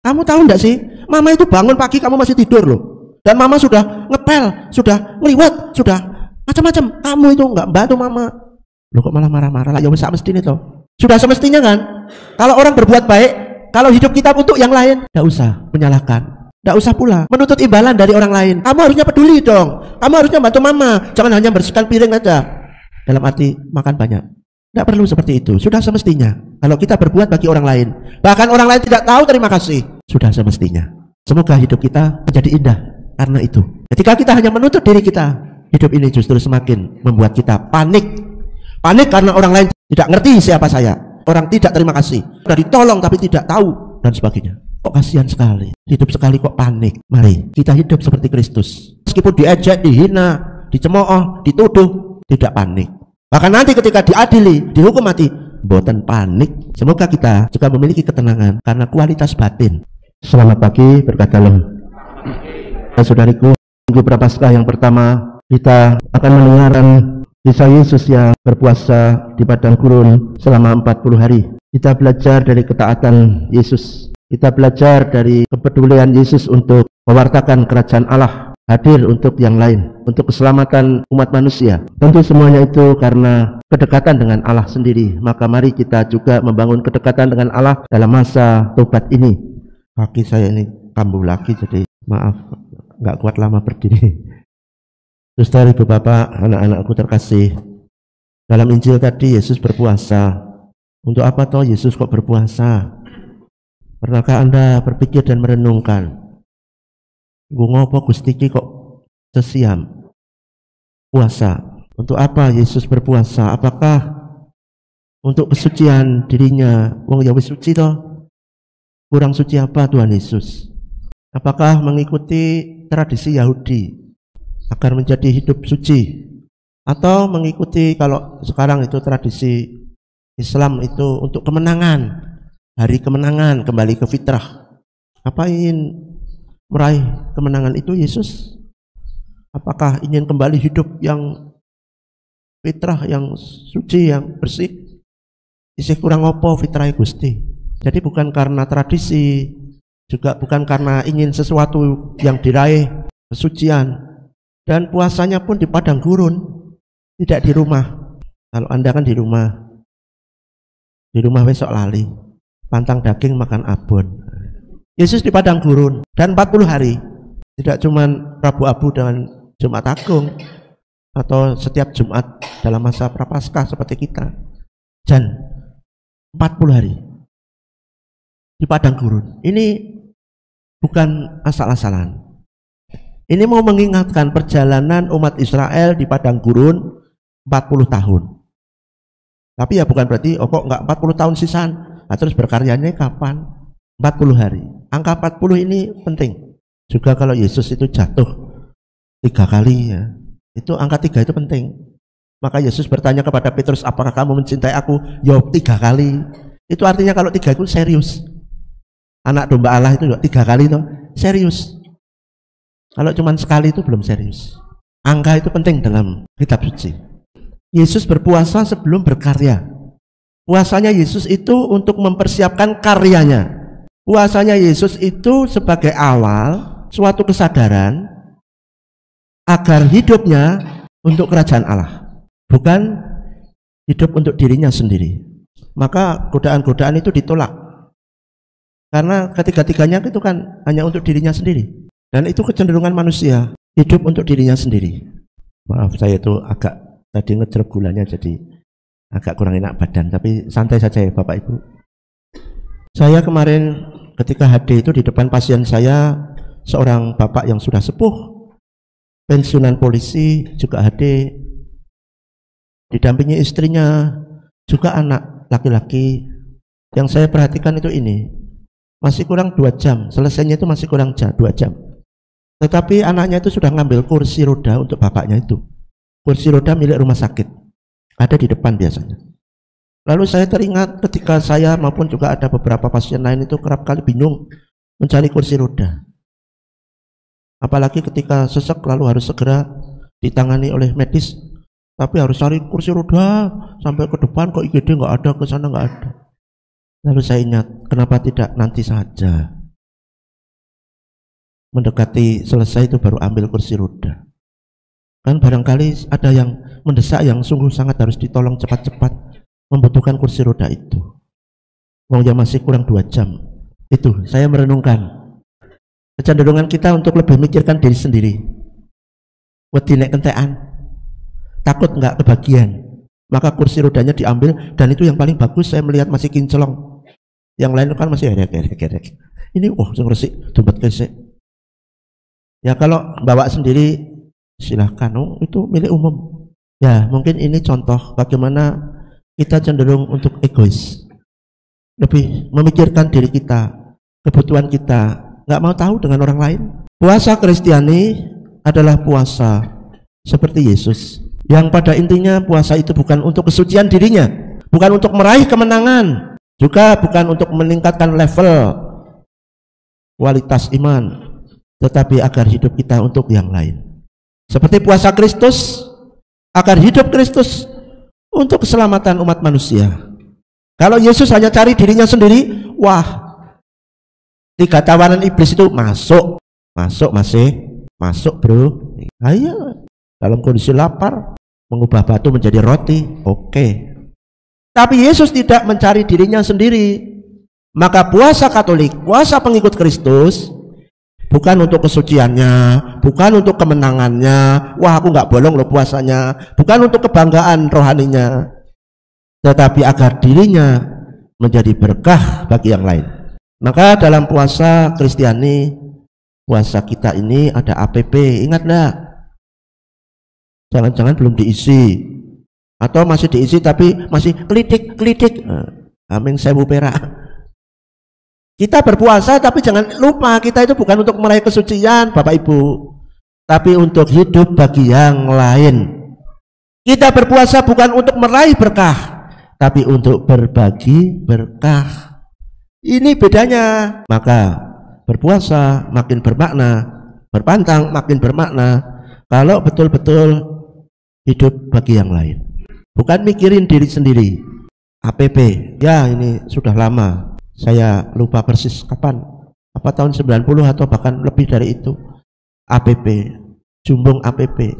Kamu tahu enggak sih, mama itu bangun pagi kamu masih tidur loh. Dan mama sudah ngepel, sudah ngeliwat, sudah macam-macam. Kamu itu enggak bantu mama. Loh kok malah marah-marah lah, ya wis mestinya toh. Sudah semestinya kan. Kalau orang berbuat baik, kalau hidup kita untuk yang lain, enggak usah menyalahkan. Enggak usah pula menuntut imbalan dari orang lain. Kamu harusnya peduli dong. Kamu harusnya bantu mama. Jangan hanya bersihkan piring aja. Dalam arti makan banyak. Enggak perlu seperti itu. Sudah semestinya. Kalau kita berbuat bagi orang lain, bahkan orang lain tidak tahu terima kasih, sudah semestinya. Semoga hidup kita menjadi indah karena itu. Ketika kita hanya menuntut diri kita, hidup ini justru semakin membuat kita panik. Panik karena orang lain tidak ngerti siapa saya. Orang tidak terima kasih. Sudah ditolong tapi tidak tahu dan sebagainya. Kok kasihan sekali. Hidup sekali kok panik. Mari kita hidup seperti Kristus. Meskipun diejek, dihina, dicemooh, dituduh, tidak panik. Bahkan nanti ketika diadili, dihukum mati, mboten panik. Semoga kita juga memiliki ketenangan karena kualitas batin. Selamat pagi, berkat dalam. Saudariku, minggu Prapaskah yang pertama kita akan mendengarkan kisah Yesus yang berpuasa di padang gurun selama 40 hari. Kita belajar dari ketaatan Yesus. Kita belajar dari kepedulian Yesus untuk mewartakan kerajaan Allah, hadir untuk yang lain, untuk keselamatan umat manusia. Tentu semuanya itu karena kedekatan dengan Allah sendiri. Maka mari kita juga membangun kedekatan dengan Allah dalam masa tobat ini. Kaki saya ini kambuh lagi, jadi maaf, nggak kuat lama berdiri. Saudara, ibu bapak, anak-anakku terkasih, dalam Injil tadi Yesus berpuasa. Untuk apa toh Yesus kok berpuasa? Pernahkah Anda berpikir dan merenungkan? Ngopo Gusti kok sesiam puasa? Untuk apa Yesus berpuasa? Apakah untuk kesucian dirinya? Wong ya wis suci toh. Kurang suci apa Tuhan Yesus? Apakah mengikuti tradisi Yahudi agar menjadi hidup suci? Atau mengikuti kalau sekarang itu tradisi Islam itu untuk kemenangan, hari kemenangan, kembali ke fitrah? Apa ingin meraih kemenangan itu Yesus? Apakah ingin kembali hidup yang fitrah, yang suci, yang bersih? Isih kurang opo fitrah Gusti. Jadi bukan karena tradisi, juga bukan karena ingin sesuatu yang diraih, kesucian. Dan puasanya pun di padang gurun, tidak di rumah. Kalau Anda kan di rumah besok lali, pantang daging makan abon. Yesus di padang gurun dan 40 hari. Tidak cuma Rabu Abu dan Jumat Agung atau setiap Jumat dalam masa Prapaskah seperti kita. Dan 40 hari di padang gurun. Ini bukan asal-asalan. Ini mau mengingatkan perjalanan umat Israel di padang gurun 40 tahun. Tapi ya bukan berarti kok enggak 40 tahun sisan. Nah, terus berkaryanya kapan? 40 hari. Angka 40 ini penting. Juga kalau Yesus itu jatuh 3 kali ya. Itu angka 3 itu penting. Maka Yesus bertanya kepada Petrus, apakah kamu mencintai aku? Ya 3 kali. Itu artinya kalau 3 itu serius. Anak domba Allah itu 3 kali itu serius. Kalau cuma sekali itu belum serius. Angka itu penting dalam kitab suci. Yesus berpuasa sebelum berkarya. Puasanya Yesus itu untuk mempersiapkan karyanya. Puasanya Yesus itu sebagai awal suatu kesadaran agar hidupnya untuk kerajaan Allah, bukan hidup untuk dirinya sendiri. Maka godaan-godaan itu ditolak. Karena ketiga-tiganya itu kan hanya untuk dirinya sendiri. Dan itu kecenderungan manusia, hidup untuk dirinya sendiri. Maaf, saya itu agak tadi ngejrek gulanya jadi agak kurang enak badan, tapi santai saja ya Bapak Ibu. Saya kemarin ketika HD itu di depan pasien saya, seorang bapak yang sudah sepuh, pensiunan polisi, juga HD, didampingi istrinya, juga anak laki-laki. Yang saya perhatikan itu ini, masih kurang 2 jam, selesainya itu masih kurang 2 jam. Tetapi anaknya itu sudah ngambil kursi roda untuk bapaknya itu. Kursi roda milik rumah sakit, ada di depan biasanya. Lalu saya teringat ketika saya maupun juga ada beberapa pasien lain itu kerap kali bingung mencari kursi roda. Apalagi ketika sesek lalu harus segera ditangani oleh medis, tapi harus cari kursi roda sampai ke depan, kok IGD nggak ada, ke sana nggak ada. Lalu saya ingat, kenapa tidak nanti saja mendekati selesai itu baru ambil kursi roda. Kan barangkali ada yang mendesak yang sungguh sangat harus ditolong cepat-cepat, membutuhkan kursi roda itu. Wong yang masih kurang 2 jam. Itu saya merenungkan kecenderungan kita untuk lebih mikirkan diri sendiri. Wedi nek kentekan, takut nggak kebagian, maka kursi rodanya diambil, dan itu yang paling bagus. Saya melihat masih kinclong, yang lain kan masih gerek. Ini sing resik dompet kesek. Ya kalau bawa sendiri silahkan, itu milik umum. Ya mungkin ini contoh bagaimana kita cenderung untuk egois, lebih memikirkan diri kita, kebutuhan kita, nggak mau tahu dengan orang lain. Puasa Kristiani adalah puasa seperti Yesus, yang pada intinya puasa itu bukan untuk kesucian dirinya, bukan untuk meraih kemenangan, juga bukan untuk meningkatkan level kualitas iman, tetapi agar hidup kita untuk yang lain. Seperti puasa Kristus, agar hidup Kristus untuk keselamatan umat manusia. Kalau Yesus hanya cari dirinya sendiri, wah, 3 tawanan iblis itu masuk bro. Ayo, dalam kondisi lapar, mengubah batu menjadi roti, oke. Tapi Yesus tidak mencari dirinya sendiri. Maka puasa Katolik, puasa pengikut Kristus, bukan untuk kesuciannya, bukan untuk kemenangannya, wah aku nggak bolong loh puasanya, bukan untuk kebanggaan rohaninya, tetapi agar dirinya menjadi berkah bagi yang lain. Maka dalam puasa Kristiani, puasa kita ini ada APP, ingat enggak? Jangan-jangan belum diisi, atau masih diisi tapi masih kelidik, aming sewu perak. Kita berpuasa tapi jangan lupa kita itu bukan untuk meraih kesucian Bapak Ibu, tapi untuk hidup bagi yang lain. Kita berpuasa bukan untuk meraih berkah, tapi untuk berbagi berkah. Ini bedanya. Maka berpuasa makin bermakna, berpantang makin bermakna kalau betul-betul hidup bagi yang lain, bukan mikirin diri sendiri. APP, ya ini sudah lama, saya lupa persis kapan, apa tahun 90 atau bahkan lebih dari itu. APP, jumbung APP,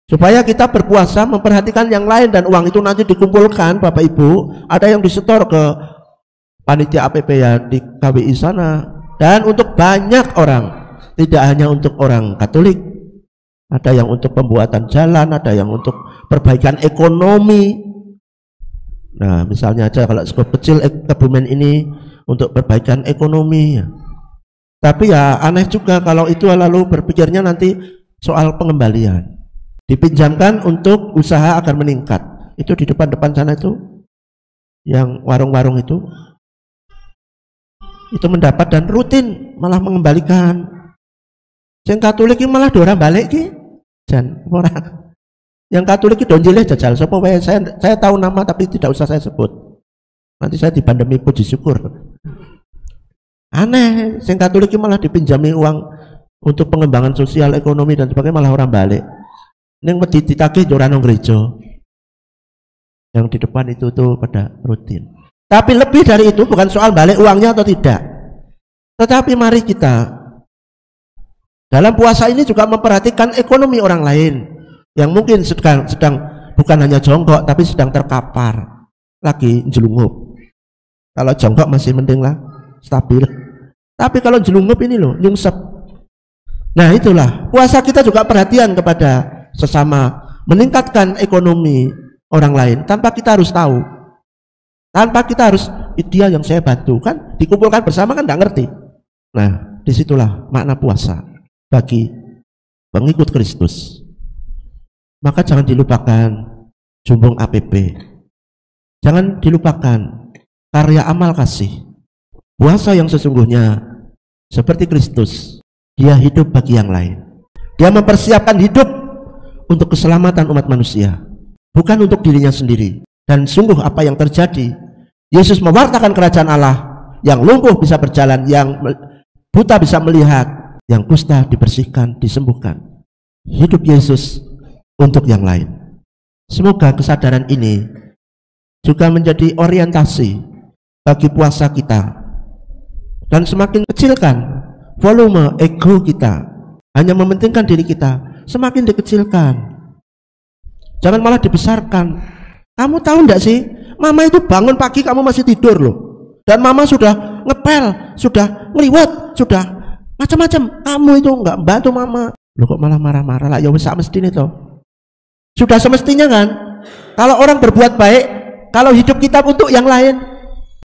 supaya kita berpuasa memperhatikan yang lain, dan uang itu nanti dikumpulkan Bapak Ibu, ada yang disetor ke panitia APP ya di KWI sana, dan untuk banyak orang, tidak hanya untuk orang Katolik, ada yang untuk pembuatan jalan, ada yang untuk perbaikan ekonomi. Nah misalnya aja kalau skop kecil Kebumen ini untuk perbaikan ekonomi ya. Tapi ya aneh juga kalau itu lalu berpikirnya nanti soal pengembalian, dipinjamkan untuk usaha agar meningkat. Itu di depan-depan sana itu yang warung-warung itu mendapat dan rutin malah mengembalikan. Yang Katolik ini malah dorang balik ki, jan orang. Yang Katolik itu donjile jajal sapa wae, saya tahu nama tapi tidak usah saya sebut. Nanti saya dibandemi puji syukur. Aneh, yang Katolik ini malah dipinjami uang untuk pengembangan sosial, ekonomi dan sebagainya, malah orang balik. Ning wedi ditagih ora nang gereja. Yang di depan itu tuh pada rutin. Tapi lebih dari itu bukan soal balik uangnya atau tidak. Tetapi mari kita dalam puasa ini juga memperhatikan ekonomi orang lain yang mungkin sedang bukan hanya jongkok tapi sedang terkapar, lagi jelungup. Kalau jongkok masih mending lah, stabil. Tapi kalau jelungup ini loh, nyungsep. Nah itulah, puasa kita juga perhatian kepada sesama, meningkatkan ekonomi orang lain tanpa kita harus tahu. Tanpa kita harus, dia yang saya bantu, kan dikumpulkan bersama kan nggak ngerti. Nah disitulah makna puasa bagi pengikut Kristus. Maka jangan dilupakan jumbung APP, jangan dilupakan karya amal kasih. Puasa yang sesungguhnya seperti Kristus, dia hidup bagi yang lain, dia mempersiapkan hidup untuk keselamatan umat manusia, bukan untuk dirinya sendiri. Dan sungguh apa yang terjadi, Yesus mewartakan kerajaan Allah, yang lumpuh bisa berjalan, yang buta bisa melihat, yang kusta dibersihkan, disembuhkan. Hidup Yesus untuk yang lain. Semoga kesadaran ini juga menjadi orientasi bagi puasa kita, dan semakin kecilkan volume ego kita, hanya mementingkan diri kita, semakin dikecilkan. Jangan malah dibesarkan. Kamu tahu enggak sih, mama itu bangun pagi kamu masih tidur loh. Dan mama sudah ngepel, sudah ngeliwat, sudah macam-macam. Kamu itu enggak bantu mama. Loh kok malah marah-marah lah? Ya wis sak mestine toh. Sudah semestinya kan? Kalau orang berbuat baik, kalau hidup kita untuk yang lain,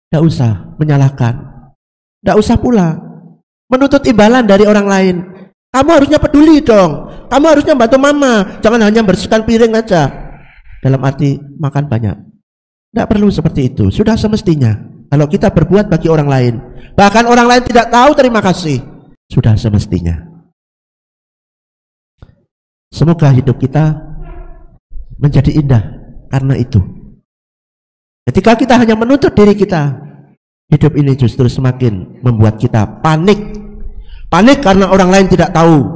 enggak usah menyalahkan. Enggak usah pula menuntut imbalan dari orang lain. Kamu harusnya peduli dong. Kamu harusnya bantu mama. Jangan hanya bersihkan piring aja. Dalam arti makan banyak. Tidak perlu seperti itu. Sudah semestinya. Kalau kita berbuat bagi orang lain, bahkan orang lain tidak tahu terima kasih, sudah semestinya. Semoga hidup kita menjadi indah karena itu. Ketika kita hanya menuntut diri kita, hidup ini justru semakin membuat kita panik. Panik karena orang lain tidak tahu,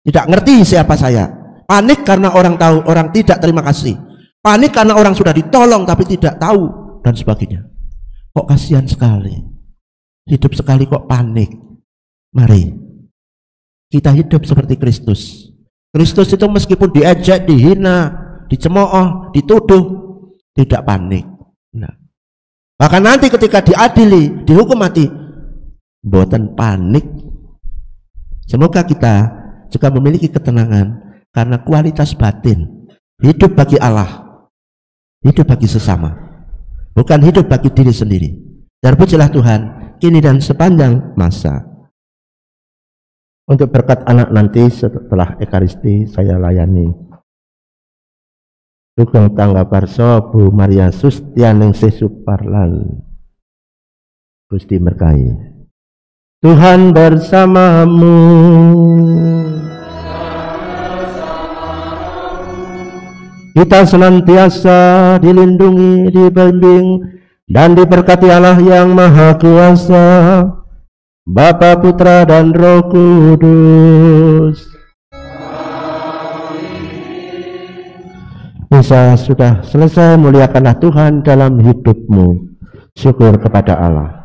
tidak ngerti siapa saya. Panik karena orang tahu, orang tidak terima kasih. Panik karena orang sudah ditolong tapi tidak tahu, dan sebagainya. Kok kasihan sekali. Hidup sekali kok panik. Mari kita hidup seperti Kristus. Kristus itu meskipun diejek, dihina, dicemooh, dituduh, tidak panik. Nah, bahkan nanti ketika diadili, dihukum mati, mboten panik. Semoga kita juga memiliki ketenangan karena kualitas batin. Hidup bagi Allah, hidup bagi sesama, bukan hidup bagi diri sendiri. Terpujilah Tuhan kini dan sepanjang masa. Untuk berkat anak nanti setelah Ekaristi saya layani. Sugeng tangga parso Bu Maria Sustianing Sesuparlan. Gusti berkahi. Tuhan bersamamu. Kita senantiasa dilindungi, dibimbing, dan diberkati Allah yang Maha Kuasa, Bapa, Putra, dan Roh Kudus. Bisa sudah selesai, muliakanlah Tuhan dalam hidupmu. Syukur kepada Allah.